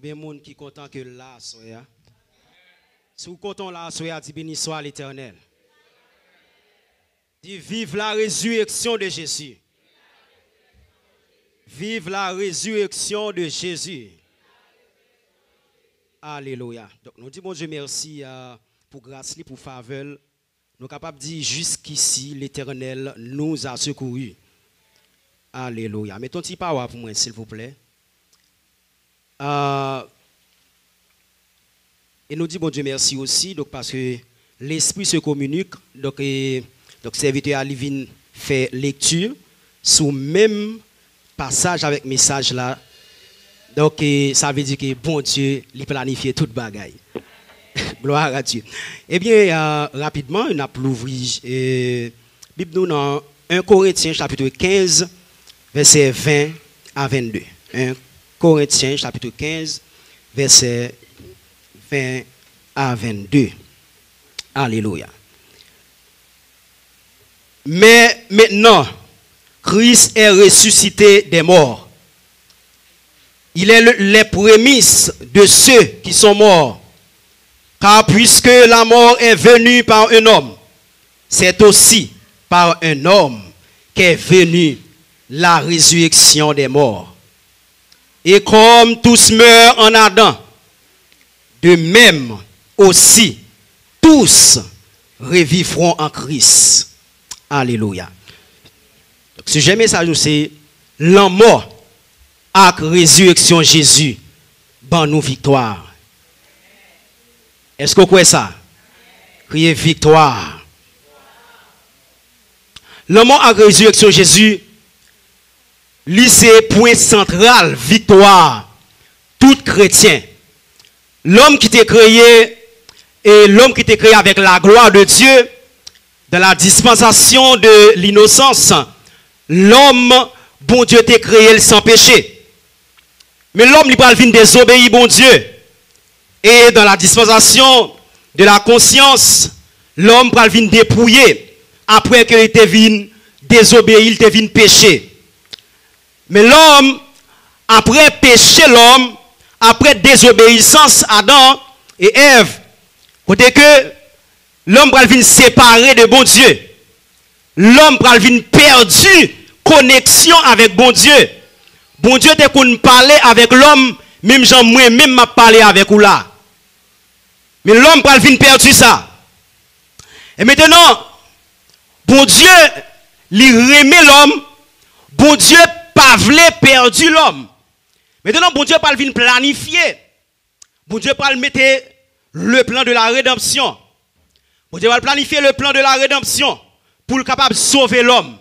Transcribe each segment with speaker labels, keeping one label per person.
Speaker 1: Combien de monde qui est content que là, soya? Si vous content là, soya, dit béni soit l'Éternel. Dit vive la résurrection de Jésus. Vive la résurrection de Jésus. Alléluia. Donc nous disons bon Dieu merci pour grâce, pour faveur. Nous sommes capables de dire jusqu'ici l'Éternel nous a secourus. Alléluia. Mettons un petit power pour moi s'il vous plaît. Et nous disons bon Dieu merci aussi donc parce que l'esprit se communique donc serviteur Alivine fait lecture sous même passage avec message là. Donc ça veut dire que bon Dieu il planifie toute bagaille. Gloire à Dieu. Eh bien rapidement on a l'ouvrir Bible nous dans 1 Corinthiens chapitre 15 verset 20 à 22. 1 Corinthiens chapitre 15 verset 20 à 22. Alléluia. Mais maintenant, Christ est ressuscité des morts. Il est les prémices de ceux qui sont morts. Car puisque la mort est venue par un homme, c'est aussi par un homme qu'est venue la résurrection des morts. Et comme tous meurent en Adam, de même aussi tous revivront en Christ. Alléluia. Donc, ce message, c'est la mort avec résurrection Jésus, ban nous victoire. Est-ce que vous croyez ça? Criez victoire. La mort avec résurrection Jésus, c'est point central, victoire, tout chrétien. L'homme qui t'est créé et l'homme qui t'est créé avec la gloire de Dieu, dans la dispensation de l'innocence, l'homme, bon Dieu t'a créé sans péché. Mais l'homme, il va venir désobéir, bon Dieu. Et dans la dispensation de la conscience, l'homme va venir dépouiller après qu'il était venu désobéir, il était venu pécher. Mais l'homme, après péché, l'homme, après désobéissance, Adam et Ève, côté que l'homme va venir séparé de bon Dieu. L'homme va venir perdu connexion avec bon Dieu. Bon Dieu te qu'on parler avec l'homme, même Jean moi même m'a parlé avec ou là. Mais l'homme va venir perdu ça. Et maintenant, bon Dieu, il remet l'homme. Bon Dieu pas voulait perdu l'homme. Maintenant, bon Dieu va venir planifier. Bon Dieu va mettre le plan de la rédemption. Bon Dieu va planifier le plan de la rédemption pour le capable de sauver l'homme.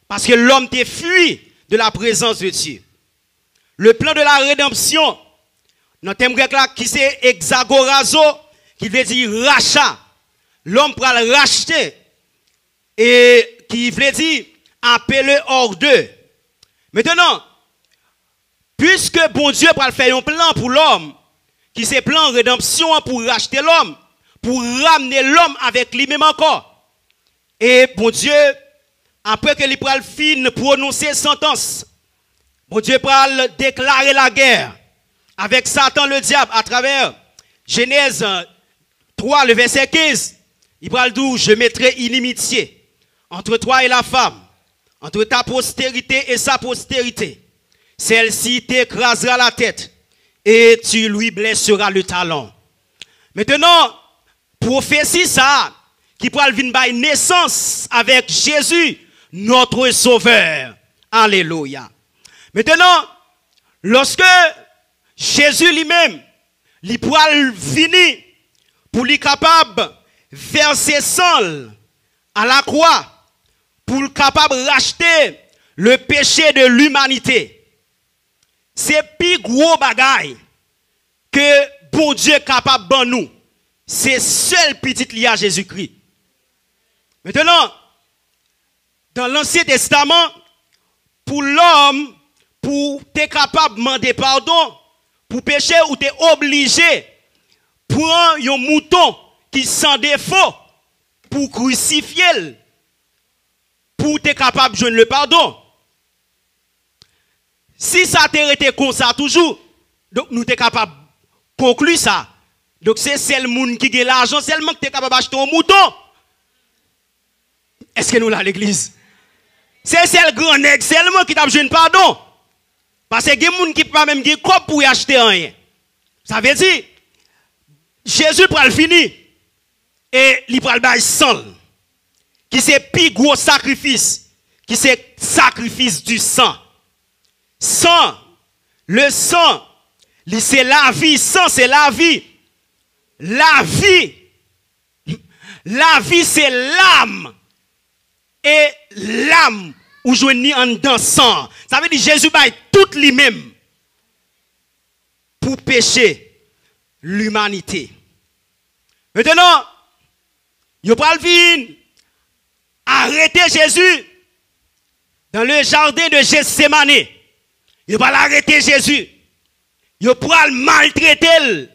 Speaker 1: Parce que l'homme t'est fui de la présence de Dieu. Le plan de la rédemption, dans le thème grec là, qui c'est hexagorazo, qui veut dire rachat. L'homme pour le racheter. Et qui veut dire appeler hors d'eux. Maintenant, puisque bon Dieu va faire un plan pour l'homme, qui c'est plan rédemption pour racheter l'homme, pour ramener l'homme avec lui-même encore. Et bon Dieu, après que l'Ipral fin prononcer sentence, bon Dieu va déclarer la guerre avec Satan le diable à travers Genèse 3, le verset 15. Il va dire, je mettrai inimitié entre toi et la femme, entre ta postérité et sa postérité. Celle-ci t'écrasera la tête et tu lui blesseras le talon. Maintenant, prophétie ça, qui pourra venir par naissance avec Jésus, notre Sauveur. Alléluia. Maintenant, lorsque Jésus lui-même, il pourra venir pour lui capable verser sang à la croix, pour le capable racheter le péché de l'humanité. C'est plus gros bagaille que bon Dieu capable de nous. C'est seul petit lié à Jésus-Christ. Maintenant, dans l'Ancien Testament, pour l'homme, pour être capable de demander pardon, pour pécher ou t'es obligé, prendre un mouton qui sans défaut, pour crucifier, pour être capable de joindre le pardon. Si ça t'a été comme ça toujours, Donc nous sommes capables de conclure ça. Donc c'est le monde qui a l'argent seulement qui est capable d'acheter un mouton. Est-ce que nous l'avons l'église? C'est le grand nègre seulement qui t'a besoin de pardon. Parce que il y a des gens qui ne peuvent pas même dire quoi pour y acheter rien. Ça veut dire, Jésus prend le fini et il prend le bail sang. Qui c'est le plus gros sacrifice. Qui c'est le sacrifice du sang. Sang, le sang, c'est la vie. Sang, c'est la vie. La vie. La vie, c'est l'âme. Et l'âme, où je ni en dansant. Ça veut dire Jésus baille tout lui-même pour pécher l'humanité. Maintenant, il pas le arrêter Jésus dans le jardin de Gethsémani. Il va l'arrêter Jésus. Il va le maltraiter.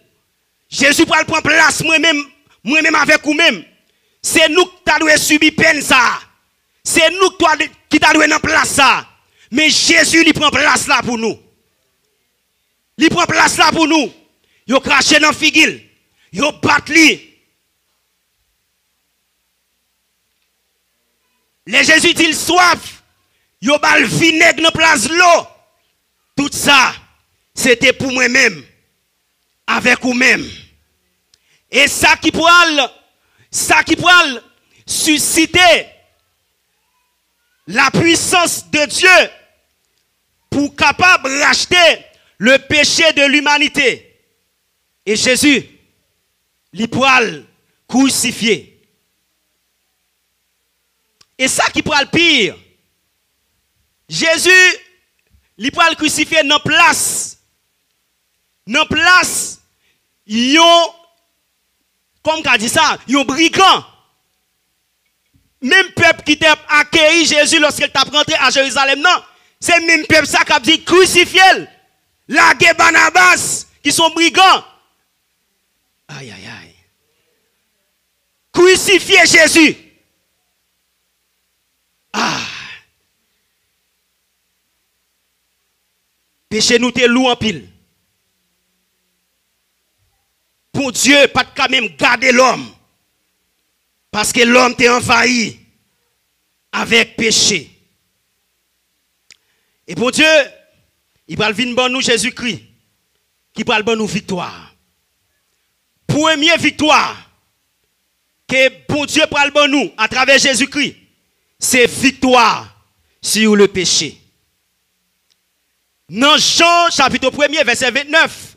Speaker 1: Jésus va prendre place moi-même avec vous-même. C'est nous qui avons subi peine ça. C'est nous qui avons dans place ça. Mais Jésus il prend place là pour nous. Il prend place là pour nous. Il crache dans figil. Il bat li. Les Jésus il soif. Il bal vinaigre dans place l'eau. Tout ça c'était pour moi-même avec vous-même. Et ça qui pourra susciter la puissance de Dieu pour capable de racheter le péché de l'humanité. Et Jésus, il pourra le crucifier. Et ça qui pourra le pire, Jésus, il pourra le crucifier dans place. Dans place, comme on dit ça, yon brigand. Même peuple qui t'a accueilli Jésus lorsqu'il t'a rentré à Jérusalem, non. C'est même peuple ça qui a dit crucifier. Laguer Barnabas, qui sont brigands. Aïe, aïe, aïe. Crucifier Jésus. Ah. Péché nous te lourd en pile. Pour Dieu, pas de quand même garder l'homme. Parce que l'homme t'est envahi avec péché. Et pour Dieu, il va venir bon nous Jésus-Christ, qui va bon nous victoire. Première victoire que pour Dieu va bon nous à travers Jésus-Christ, c'est victoire sur le péché. Dans Jean chapitre 1er verset 29,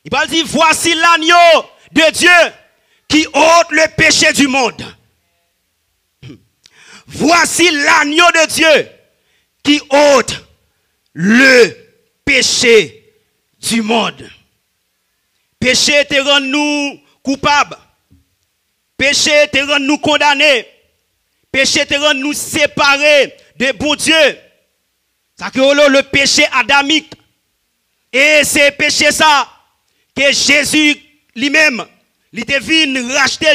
Speaker 1: il va dire voici l'agneau de Dieu qui ôte le péché du monde. Voici l'agneau de Dieu qui ôte le péché du monde. Péché te rend nous coupables. Péché te rend nous condamnés. Péché te rend nous séparés de bon Dieu. Ça que le péché adamique. Et c'est péché ça que Jésus lui-même il te vient racheter,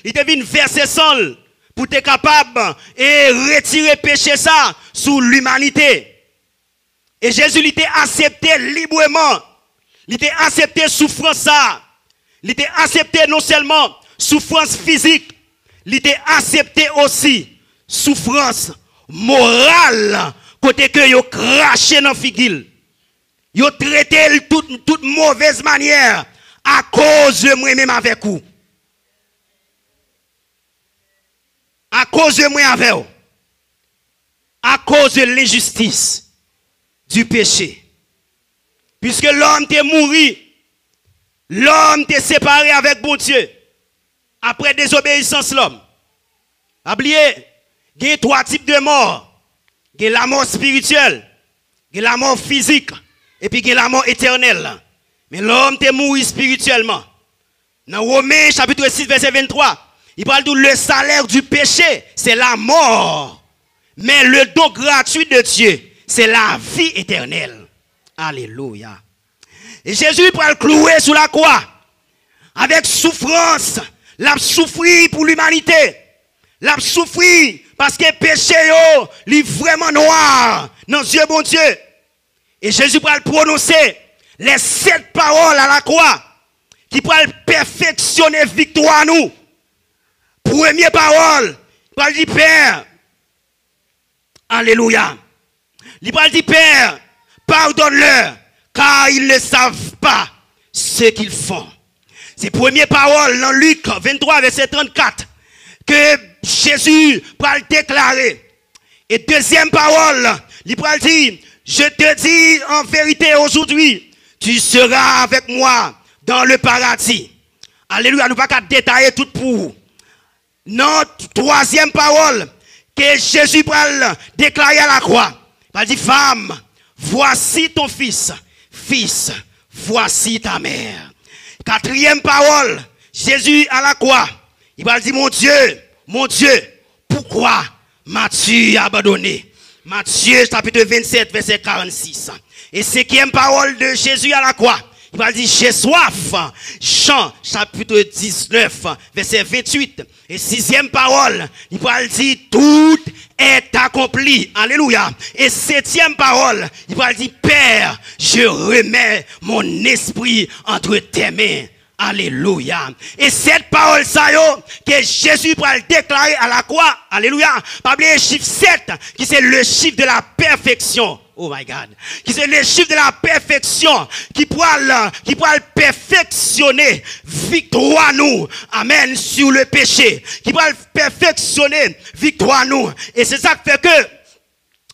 Speaker 1: il te vient verser sang pour être capable et retirer péché ça sous l'humanité. Et Jésus il t'a accepté librement. Il t'a accepté souffrance ça. Il t'a accepté non seulement souffrance physique, il t'a accepté aussi souffrance morale côté que yo craché dans figil. Yo traité toute mauvaise manière. À cause de moi-même avec vous. À cause de moi avec vous. À cause de l'injustice du péché. Puisque l'homme t'est mouru. L'homme t'est séparé avec bon Dieu. Après désobéissance l'homme. Oubliez, il y a trois types de mort. Il y a la mort spirituelle. Il y a la mort physique. Et puis il y a la mort éternelle. Mais l'homme t'est mort spirituellement. Dans Romains chapitre 6 verset 23, il parle de le salaire du péché, c'est la mort. Mais le don gratuit de Dieu, c'est la vie éternelle. Alléluia. Et Jésus prend le clouer sous la croix. Avec souffrance. L'a souffri pour l'humanité. L'a souffri parce que péché est vraiment noir dans Dieu bon Dieu. Et Jésus prend le prononcer les 7 paroles à la croix qui pourraient perfectionner victoire nous. Première parole, il va dire Père, alléluia. Il va dire Père, pardonne-leur, car ils ne savent pas ce qu'ils font. C'est première parole dans Luc 23, verset 34, que Jésus va le déclarer. Et deuxième parole, il va dire, je te dis en vérité aujourd'hui, tu seras avec moi dans le paradis. Alléluia, nous ne pouvons pas détailler tout pour vous. Notre troisième parole, que Jésus va déclarer à la croix. Il va dire, femme, voici ton fils. Fils, voici ta mère. Quatrième parole, Jésus à la croix. Il va dire, mon Dieu, pourquoi m'as-tu abandonné? Matthieu chapitre 27, verset 46. Et cinquième parole de Jésus à la croix. Il va dire, j'ai soif. Jean chapitre 19, verset 28. Et sixième parole, il va dire, tout est accompli. Alléluia. Et septième parole, il va dire, Père, je remets mon esprit entre tes mains. Alléluia. Et cette parole, ça que Jésus va déclarer à la croix, alléluia, pas oublier le chiffre 7, qui c'est le chiffre de la perfection. Oh my God. Qui c'est le chiffre de la perfection, qui pourra perfectionner victoire nous. Amen. Sur le péché. Qui pourra perfectionner victoire nous. Et c'est ça qui fait que,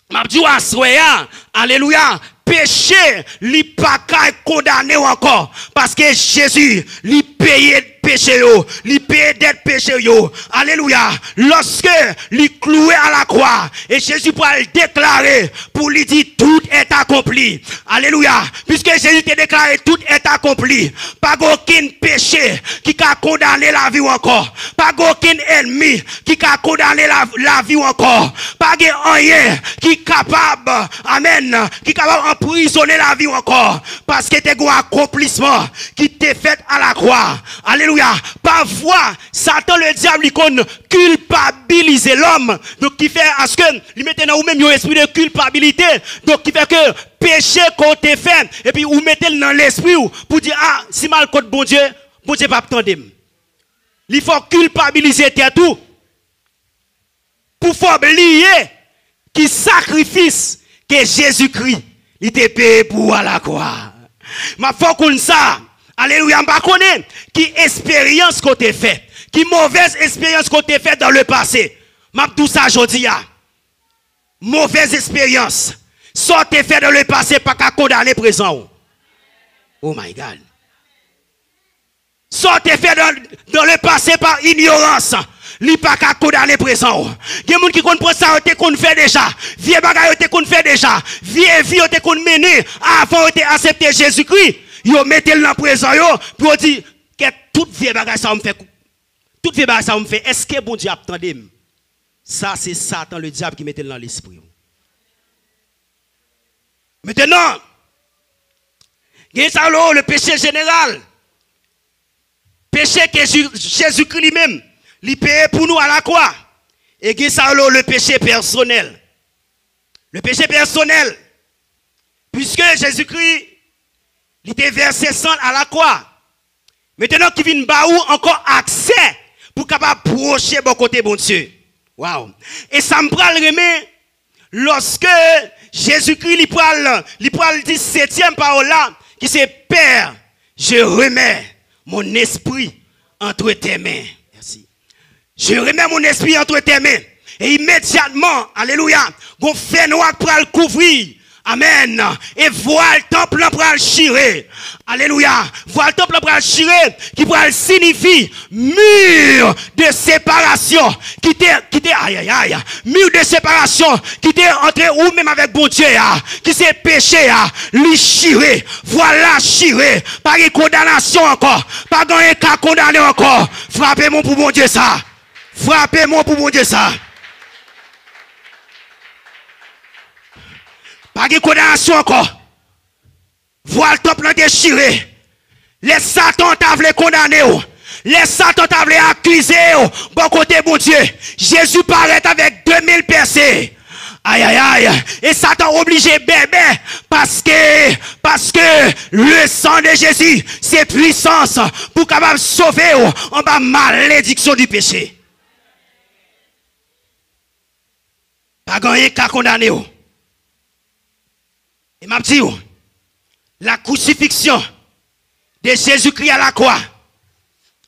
Speaker 1: m'abdou assoya, alléluia, péché, li pas condamné encore. Parce que Jésus, li paye péché yo, li paye dette péché yo. Alléluia. Lorsque li cloué à la croix, et Jésus pourra le déclarer, pour lui dire tout est accompli. Alléluia. Puisque Jésus t'a déclaré tout est accompli. Pas aucun péché qui a condamné la vie encore. Pas aucun ennemi qui a condamné la vie encore. Pas rien qui est capable, amen, qui est capable d'emprisonner la vie encore. Parce que t'es un accomplissement qui t'est fait à la croix. Alléluia. Parfois, Satan, le diable, il culpabilise l'homme. Donc, qui fait à ce que, il mette dans vous-même un esprit de culpabilité. Donc, qui fait que péché qu'on te fait, et puis, vous mettez dans l'esprit pour dire, ah, si mal contre bon Dieu pas attendre. Il faut culpabiliser tout. Pour faire oublier qui sacrifice que Jésus-Christ, il était payé pour à la croix. Ma foi qu'on ça. Alléluia, je ne connais pas qui expérience qu'on t'a fait, qui mauvaise expérience qu'on t'a fait dans le passé. Je dis ça aujourd'hui. Mauvaise expérience. Ça t'es fait dans le passé, pas qu'à condamner présent. Oh my God. Ça t'es fait dans le passé par ignorance. Li pas qu'à condamner présent. Il y a des gens qui comprennent ça, ils qu'on fait déjà. Vieux bagaille, ils qu'on fait déjà. Vieux vie, ils qu'on mené avant de accepter Jésus-Christ. Yo mettez le dans présent yo pour dire que toute vieille bagage ça me fait toute vieille bagage ça me fait est-ce que bon Dieu attendait ça c'est Satan le diable qui mettait dans l'esprit. Maintenant il y a le péché général. Péché que Jésus-Christ lui-même il paye pour nous à la croix. Et il y a le péché personnel. Le péché personnel puisque Jésus-Christ il était versé sang à la croix. Maintenant, qui vient baou encore accès pour capable approcher bon côté bon Dieu. Wow. Et ça me prend le remet lorsque Jésus-Christ il prend le 17e parole là qui c'est Père, je remets mon esprit entre tes mains. Merci. Je remets mon esprit entre tes mains. Et immédiatement, alléluia, gon fait noir pour le couvrir. Amen. Et voilà le temple pour le chirer. Alléluia. Voilà le temple pour le chirer qui pourrait signifier mur de séparation qui était aïe aïe aïe. Mur de séparation qui était entre ou même avec bon Dieu qui s'est péché lui chirer. Voilà chirer. Pas de condamnation encore. Pas de cas condamné encore. Frappez-moi pour bon Dieu ça. Frappez-moi pour bon Dieu ça. Pas de condamnation encore. Voilà le temple déchiré. Les Satan t'a voulu condamner. Les Satan t'a voulu accuser. Bon côté, bon Dieu. Jésus paraît avec 2000 percées. Aïe, aïe, aïe. Et Satan obligé bébé parce que le sang de Jésus, c'est puissance pour capable sauver en bas malédiction du péché. Pas gagné qu'à condamner. Et m'a dit, la crucifixion de Jésus-Christ à la croix,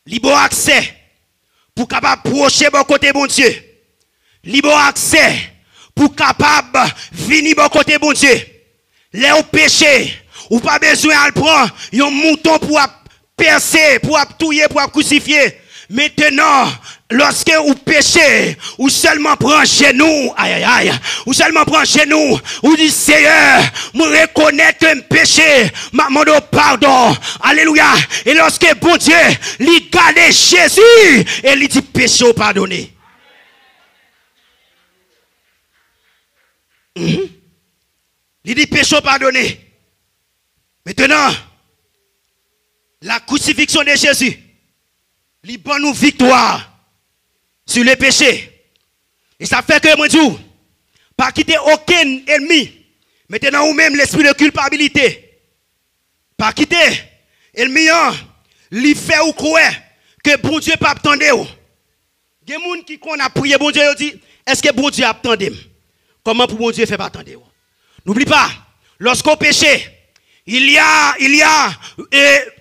Speaker 1: libre accès pour capable procher bon côté bon Dieu. Libre accès pour capable venir bon côté bon Dieu. Les au péché, ou pas besoin de prendre un mouton pour percer, pour touiller, pour crucifier. Maintenant, lorsque vous péchez, ou seulement prend genou, aïe aïe aïe, ou seulement prend genou, ou dit Seigneur, me reconnaître que péché, m'a demandé pardon, alléluia. Et lorsque bon Dieu, lui garde Jésus, et lui dit péché pardonné. Il dit péché pardonné. Maintenant, la crucifixion de Jésus, il donne nous victoire sur le péché. Et ça fait que moi dis, pas quitter aucun ennemi. Maintenant, ou même l'esprit de culpabilité. Pas quitter ennemi, il fait ou croire que bon Dieu pas attendre. Il y a des gens qui a prié bon Dieu, dit, est-ce que bon Dieu attend? Comment pour bon Dieu fait pas attendre? N'oublie pas, lorsqu'on péché, il y a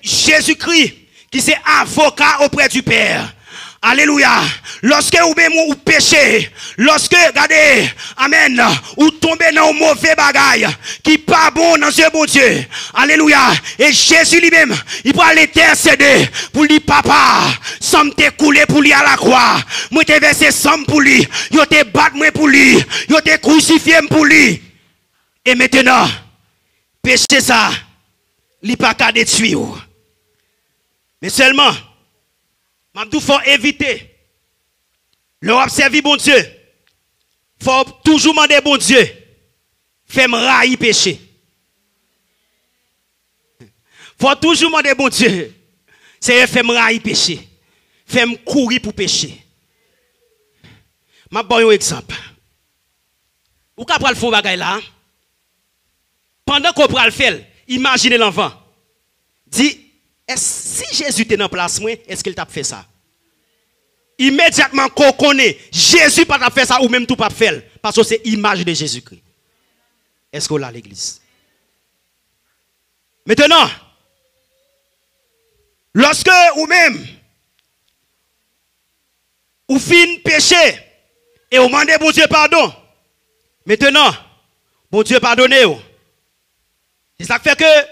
Speaker 1: Jésus-Christ qui c'est avocat auprès du Père. Alléluia. Lorsque vous même ou péchez, lorsque, regardez, amen, ou tombez dans un mauvais bagaille, qui pas bon dans ce bon Dieu. Alléluia. Et Jésus lui-même, il va l'intercéder pour lui, papa, somme te coulé pour lui à la croix. Moi te versé somme pour lui. Yo te battu moi pour lui. Yo te crucifié pour lui. Et maintenant, péché ça, il pas qu'à détruire. Mais seulement, il faut éviter. Leur servir bon Dieu. Il faut toujours demander bon Dieu. Fais-moi railler péché. Il faut toujours demander bon Dieu. C'est fais-moi railler péché. Fais-moi courir pour pécher. Je vais vous donner un exemple. Vous pouvez faire un bagage là. Pendant qu'on prend le faire, imaginez l'enfant. Dit, si Jésus était dans la place, est-ce qu'il t'a fait ça? Immédiatement qu'on connaît, Jésus pas fait ça ou même tout pas faire. Parce que c'est l'image de Jésus-Christ. Est-ce qu'on l'a l'église? Maintenant, lorsque ou même, ou fin péché, et vous demandez bon Dieu pardon. Maintenant, bon Dieu pardonnez-vous. C'est ça qui fait que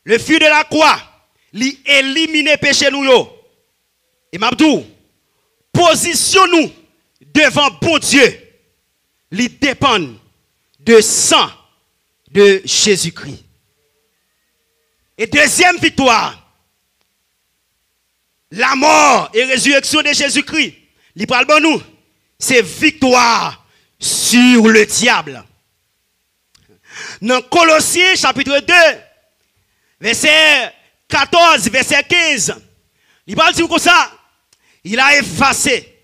Speaker 1: le feu de la croix, li élimine péché nous yo. Et m'abdou, position-nous devant bon Dieu. Li dépend de sang de Jésus-Christ. Et deuxième victoire, la mort et résurrection de Jésus-Christ. Li parle bon nous, c'est victoire sur le diable. Dans Colossiens chapitre 2, verset 14, verset 15, il parle dire comme ça, il a effacé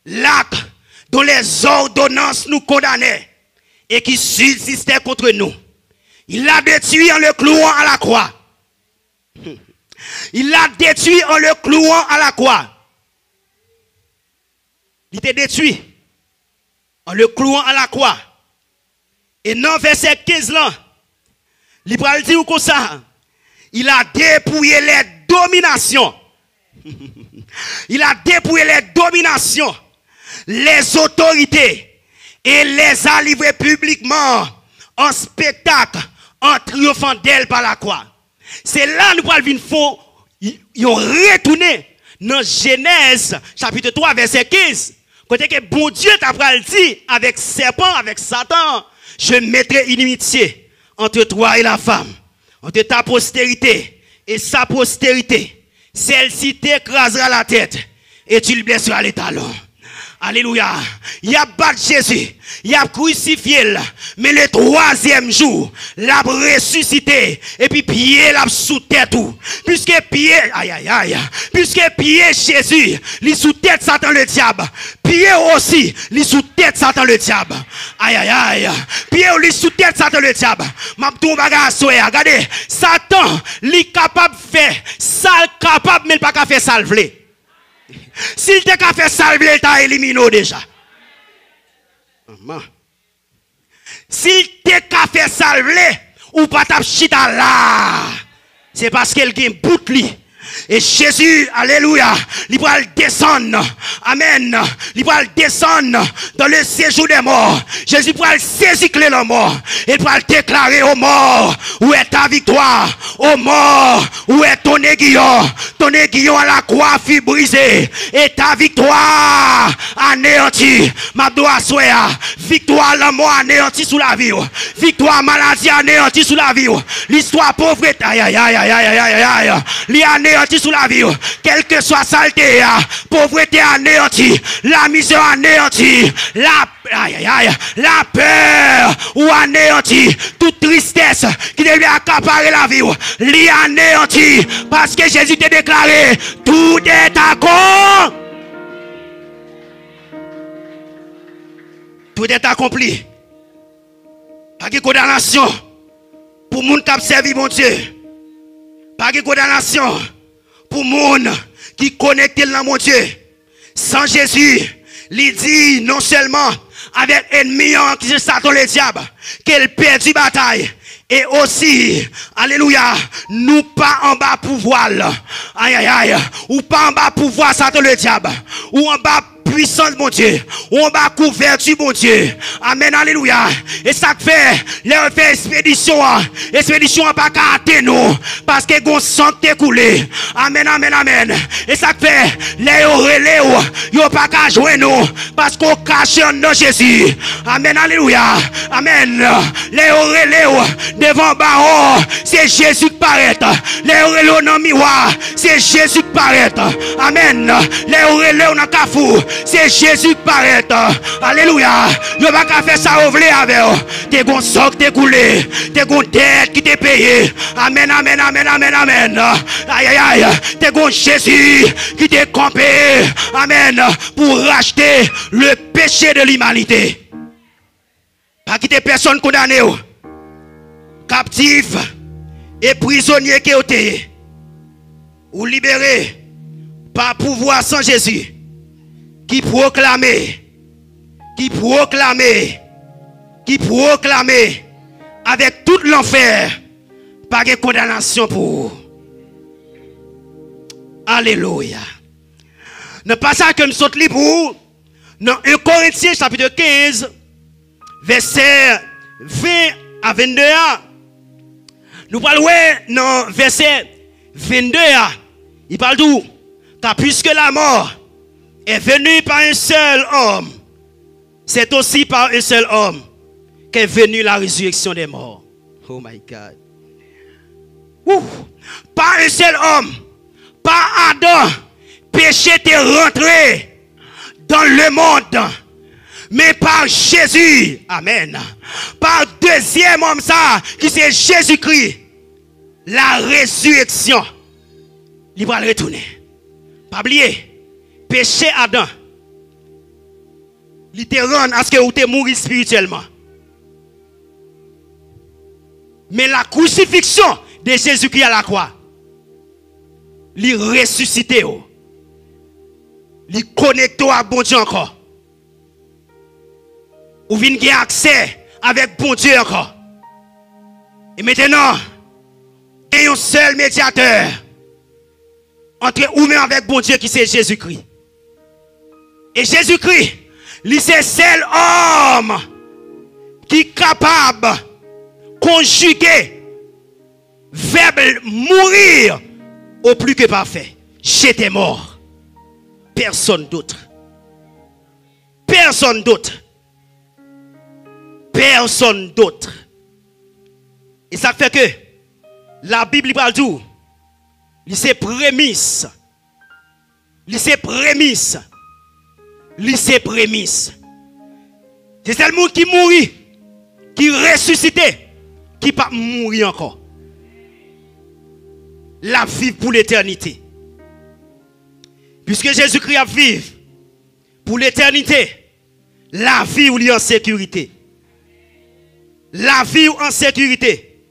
Speaker 1: l'acte dont les ordonnances nous condamnaient et qui subsistait contre nous. Il l'a détruit en le clouant à la croix. Il l'a détruit en le clouant à la croix. Il était détruit en le clouant à la croix. Et dans verset 15 là, il va dire comme ça, il a dépouillé les dominations. Il a dépouillé les dominations, les autorités, et les a livrées publiquement en spectacle, en triomphant d'elle par la croix. C'est là que nous allons retourner dans Genèse chapitre 3 verset 15. Côté que bon Dieu t'a dit avec serpent, avec Satan, je mettrai inimitié entre toi et la femme, entre ta postérité et sa postérité. Celle-ci t'écrasera la tête et tu le blesseras les talons. Alléluia. Il a battu Jésus. Il a crucifié. Mais le troisième jour, l'a ressuscité. Et puis pied l'a sous tête tout. Puisque pied, aïe aïe aïe. Puisque pied Jésus, il sous tête Satan le diable. Pied aussi, il sous tête Satan le diable. Aïe aïe aïe. Pied il sous tête Satan le diable. M'a tout bagage regardez. Satan, il est capable de faire ça capable mais pas capable de faire ça le. S'il te ka fait salver, il t'a éliminé déjà. S'il te ka fait salver, ou pas t'a chita là, c'est parce qu'elle a un bout de lui. Et Jésus, alléluia, il va descendre, amen, il va descendre dans le séjour des morts. Jésus va saisir la mort, il va déclarer aux morts, où est ta victoire, aux morts, où est ton aiguillon à la croix fut brisé, et ta victoire anéantie, ma doigt soya, victoire la mort anéantie sous la vie, victoire maladie anéantie sous la vie, l'histoire pauvreté, aïe aïe aïe aïe aïe aïe aïe aïe, anéanti sous la vie, quelle que soit saleté, pauvreté anéantie, la misère anéantie, la peur ou anéantie, toute tristesse qui devait accaparer la vie, l'y anéantie, parce que Jésus t'a déclaré, tout est accompli. Tout est accompli. Pas de condamnation pour moun qui servi mon Dieu. Pas de condamnation pour moun qui connecte dans mon Dieu. Sans Jésus, il dit non seulement avec ennemi qui est Satan le diable, qu'elle perd du bataille. Et aussi, alléluia, nous pas en bas pouvoir. Aïe aïe aïe, ou pas en bas pouvoir Satan le diable, ou en bas puissance mon Dieu, on va couverture mon Dieu. Amen, alléluia. Et ça fait, les fait expédition pas qu'à nous, parce que gon sang t'écoulé. Amen, amen, amen. Et ça fait, les relais, yo pas qu'à jouer nous, parce qu'on cache dans Jésus. Amen, alléluia. Amen. Les relais devant baron, c'est Jésus qui paraît. Les relais dans miroir, c'est Jésus qui paraît. Amen. Les relais dans Kafou, c'est Jésus qui paraît. Alléluia. Yo pas qu'à faire ça au vle avec. T'es gon soc t'es coulé. T'es gon dette qui t'est payé. Amen, amen, amen, amen, amen. Aïe, aïe, aïe. T'es gon Jésus qui t'est campé. Amen. Pour racheter le péché de l'humanité. Pas quitter personne condamné. Captif et prisonnier qui est ou libéré par pouvoir sans Jésus. Qui proclame avec tout l'enfer, pas de condamnation pour. Alléluia. Ne pas ça que nous sommes libres dans 1 Corinthiens chapitre 15, verset 20 à 22. Nous parlons dans verset 22. Il parle d'où? Car puisque la mort est venu par un seul homme, c'est aussi par un seul homme qu'est venue la résurrection des morts. Oh my God. Par un seul homme, par Adam, péché est rentré dans le monde. Mais par Jésus, amen. Par deuxième homme ça, qui c'est Jésus-Christ, la résurrection, il va le retourner. Pas oublier. Péché Adam, il te rend à ce que vous te mourir spirituellement. Mais la crucifixion de Jésus-Christ à la croix, il ressuscité, il connecté à bon Dieu encore. Ou vient gagner accès avec bon Dieu encore. Et maintenant, il y a un seul médiateur entre ou même avec bon Dieu qui c'est Jésus-Christ. Et Jésus-Christ, lui c'est seul homme qui est capable de conjuguer verbe mourir au plus que parfait. J'étais mort. Personne d'autre. Personne d'autre. Personne d'autre. Et ça fait que la Bible parle d'où? C'est prémisse. C'est prémisse lycée prémisse. C'est le monde qui mourit, qui ressuscité, qui pas mourir encore. La vie pour l'éternité. Puisque Jésus-Christ a vécu pour l'éternité, la vie où il est en sécurité. La vie en sécurité.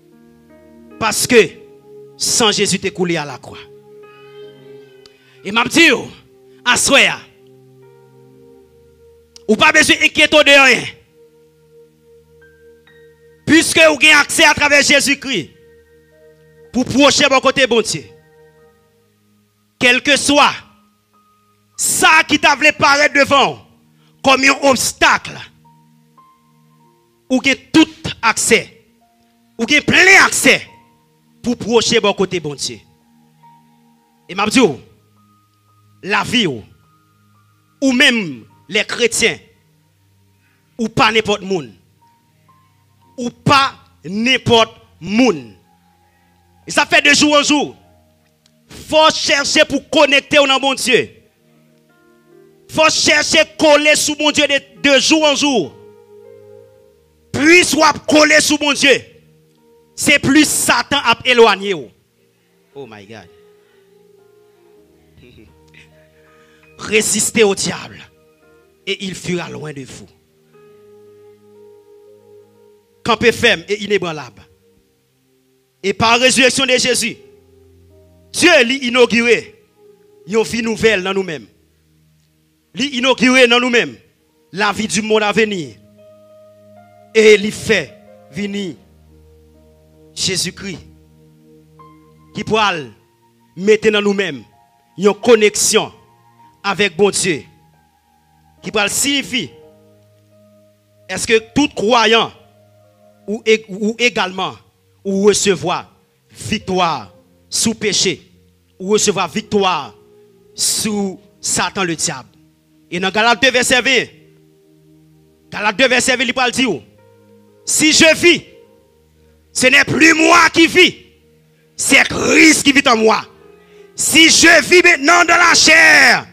Speaker 1: Parce que sans Jésus t'es coulé à la croix. Et m'a dit, à soya, ou pas besoin d'inquiéter de rien. Puisque vous avez accès à travers Jésus-Christ pour procher mon côté bon Dieu. Quel que soit ça qui t'a voulu paraître devant comme un obstacle, ou avez tout accès, ou avez plein accès pour procher mon côté bon Dieu. Et m'a dit, la vie ou même les chrétiens ou pas n'importe monde ou pas n'importe monde. Et ça fait de jour en jour. Faut chercher pour connecter au bon Dieu. Faut chercher coller sous mon Dieu de jour en jour. Plus soit coller sous mon Dieu, c'est plus Satan a éloigné. Oh my God. Résistez au diable et il fuira loin de vous. Campez ferme et inébranlable. Et par la résurrection de Jésus, Dieu l'a inauguré une vie nouvelle dans nous-mêmes. L'a inauguré dans nous-mêmes la vie du monde à venir. Et il fait venir Jésus-Christ qui pourra mettre dans nous-mêmes une connexion avec bon Dieu. Qui pourra signifier est-ce que tout croyant ou également ou recevoir victoire sous péché ou recevoir victoire sous Satan le diable. Et dans Galates 2 verset 20, Galates 2 verset 20, il parle dire si je vis, ce n'est plus moi qui vis, c'est Christ qui vit en moi. Si je vis maintenant dans la chair,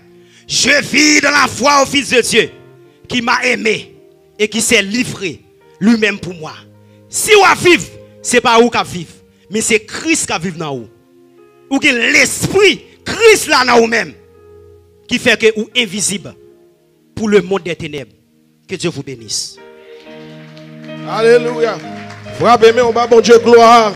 Speaker 1: je vis dans la foi au Fils de Dieu qui m'a aimé et qui s'est livré lui-même pour moi. Si vous vivez, ce n'est pas vous qui vivez, mais c'est Christ qui vit dans vous. Ou que l'esprit, Christ là dans vous-même, qui fait que vous êtes invisible pour le monde des ténèbres. Que Dieu vous bénisse.
Speaker 2: Alléluia. Frappez-moi, on va bon Dieu gloire.